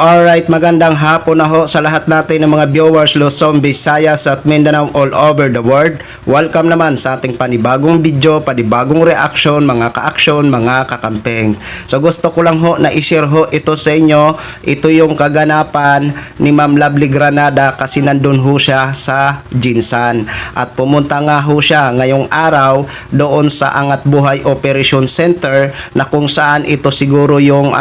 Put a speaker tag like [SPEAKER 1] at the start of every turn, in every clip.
[SPEAKER 1] Alright, magandang hapon na ho sa lahat natin ng mga viewers Luzon, Visayas at Mindanao all over the world. Welcome naman sa ating panibagong video, panibagong reaction, mga ka-action, mga kakampeng. So gusto ko lang ho na i-share ho ito sa inyo. Ito yung kaganapan ni Ma'am Lovely Granada kasi nandun ho siya sa Jinsan. At pumunta nga ho siya ngayong araw doon sa Angat Buhay Operation Center na kung saan ito siguro yung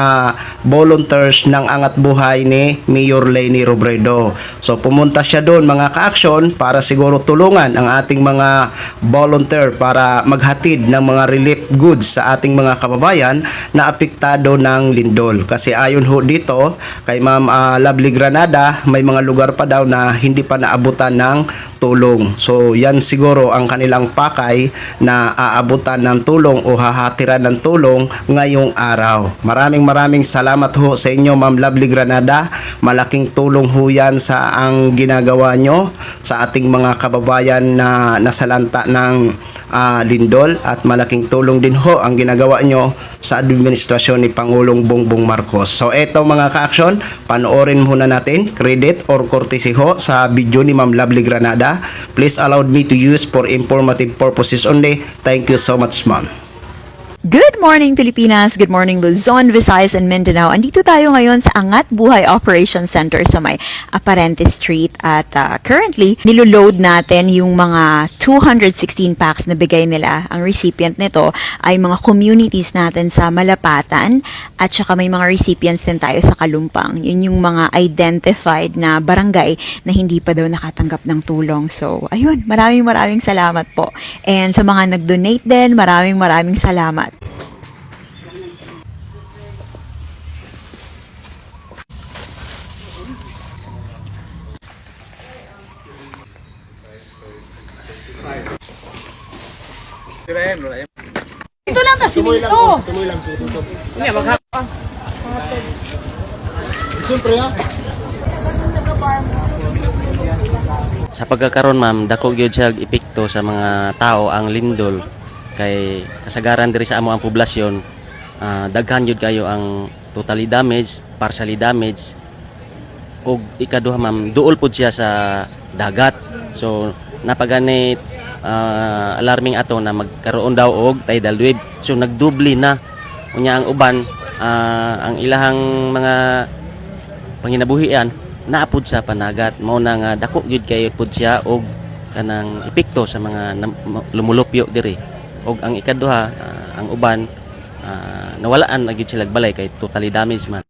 [SPEAKER 1] volunteers ng Angat Buhay ni Mayor Leni Robredo. So pumunta siya doon mga ka-action para siguro tulungan ang ating mga volunteer para maghatid ng mga relief goods sa ating mga kababayan na apektado ng lindol. Kasi ayon ho dito kay Ma'am Lovely Granada, may mga lugar pa daw na hindi pa naabutan ng tulong. So yan siguro ang kanilang pakay na aabutan ng tulong o hahatiran ng tulong ngayong araw. Maraming salamat ho sa inyo Ma'am Lovely Granada. Malaking tulong ho yan sa ang ginagawa nyo sa ating mga kababayan na nasalanta ng lindol, at malaking tulong din ho ang ginagawa nyo sa administrasyon ni Pangulong Bongbong Marcos. So eto mga ka-action, panoorin muna natin credit or courtesy ho sa video ni Ma'am Lovely Granada. Please allow me to use for informative purposes only. Thank you so much, Ma'am.
[SPEAKER 2] Good morning Pilipinas, good morning Luzon, Visayas and Mindanao. Andito tayo ngayon sa Angat Buhay Operation Center sa may Aparente Street at currently niloload natin yung mga 216 packs na bigay nila. Ang recipient nito ay mga communities natin sa Malapatan at saka may mga recipients din tayo sa Kalumpang. Yun yung mga identified na barangay na hindi pa daw nakatanggap ng tulong. So ayun, maraming salamat po. And sa mga nag-donate din, maraming salamat.
[SPEAKER 3] Ito lang kasi dito.
[SPEAKER 1] Tuloy lang.
[SPEAKER 3] Hindi, maghapon.
[SPEAKER 1] Siyempre ha.
[SPEAKER 4] Sa pagkakaroon ma'am, dako gyud siya epekto sa mga tao ang lindol kay kasagaran diri sa amo ang poblasyon. Daghan gyud kayo ang totally damaged, partially damaged, ug ikaduha ma'am, duol pud siya sa dagat. So napagani alarming ato na magkaroon daw og tidal wave. So nagdubli na unya ang uban, ang ilahang mga panginabuhian naapod sa panagat. Mao na nga dako gyud kay pud siya og kanang epekto sa mga lumulupyo diri. Og ang ikaduha, ang uban nawalaan na gyud sila balay kay totally damaged man.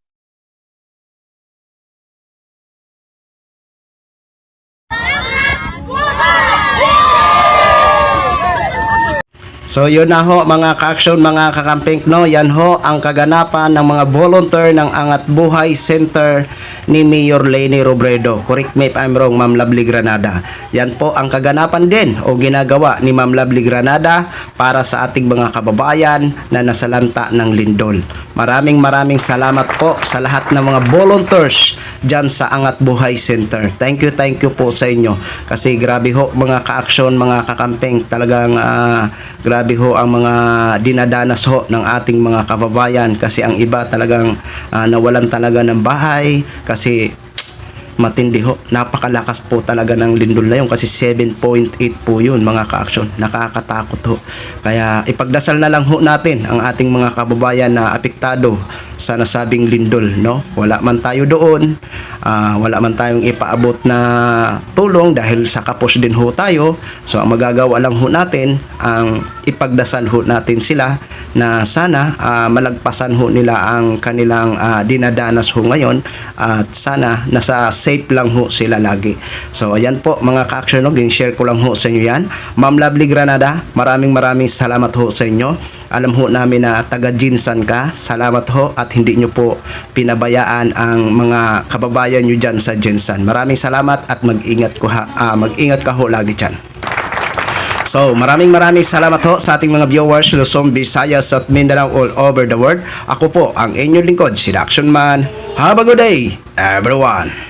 [SPEAKER 1] So yun na ho mga ka-action, mga kakamping, no? Yan ho ang kaganapan ng mga volunteer ng Angat Buhay Center ni Mayor Leni Robredo. Correct me if I'm wrong, Ma'am Lovely Granada. Yan po ang kaganapan din o ginagawa ni Ma'am Lovely Granada para sa ating mga kababayan na nasalanta ng lindol. Maraming salamat po sa lahat ng mga volunteers dyan sa Angat Buhay Center. Thank you po sa inyo. Kasi grabe ho mga ka-action, mga kakamping, talagang grabe ho ang mga dinadanas ho ng ating mga kababayan kasi ang iba talagang nawalan talaga ng bahay kasi matindi ho, napakalakas po talaga ng lindol na yun kasi 7.8 po yun mga ka-action, nakakatakot ho. Kaya ipagdasal na lang ho natin ang ating mga kababayan na apektado sa nasabing lindol, no? Wala man tayo doon, wala man tayong ipaabot na tulong dahil sa kapos din ho tayo. So ang magagawa lang ho natin ang ipagdasal ho natin sila na sana malagpasan ho nila ang kanilang dinadanas ho ngayon at sana nasa safe lang ho sila lagi. So ayan po mga ka-action, no? Share ko lang ho sa inyo yan. Ma'am Lovely Granada, maraming salamat ho sa inyo. Alam ho namin na taga Jinsan ka. Salamat ho at hindi nyo po pinabayaan ang mga kababayan nyo dyan sa Jinsan. Maraming salamat at mag-ingat ka ho lagi dyan. So, maraming salamat ho sa ating mga viewers Luzon, Visayas at Mindanao all over the world. Ako po ang inyong lingkod, si Action Man. Have a good day, everyone.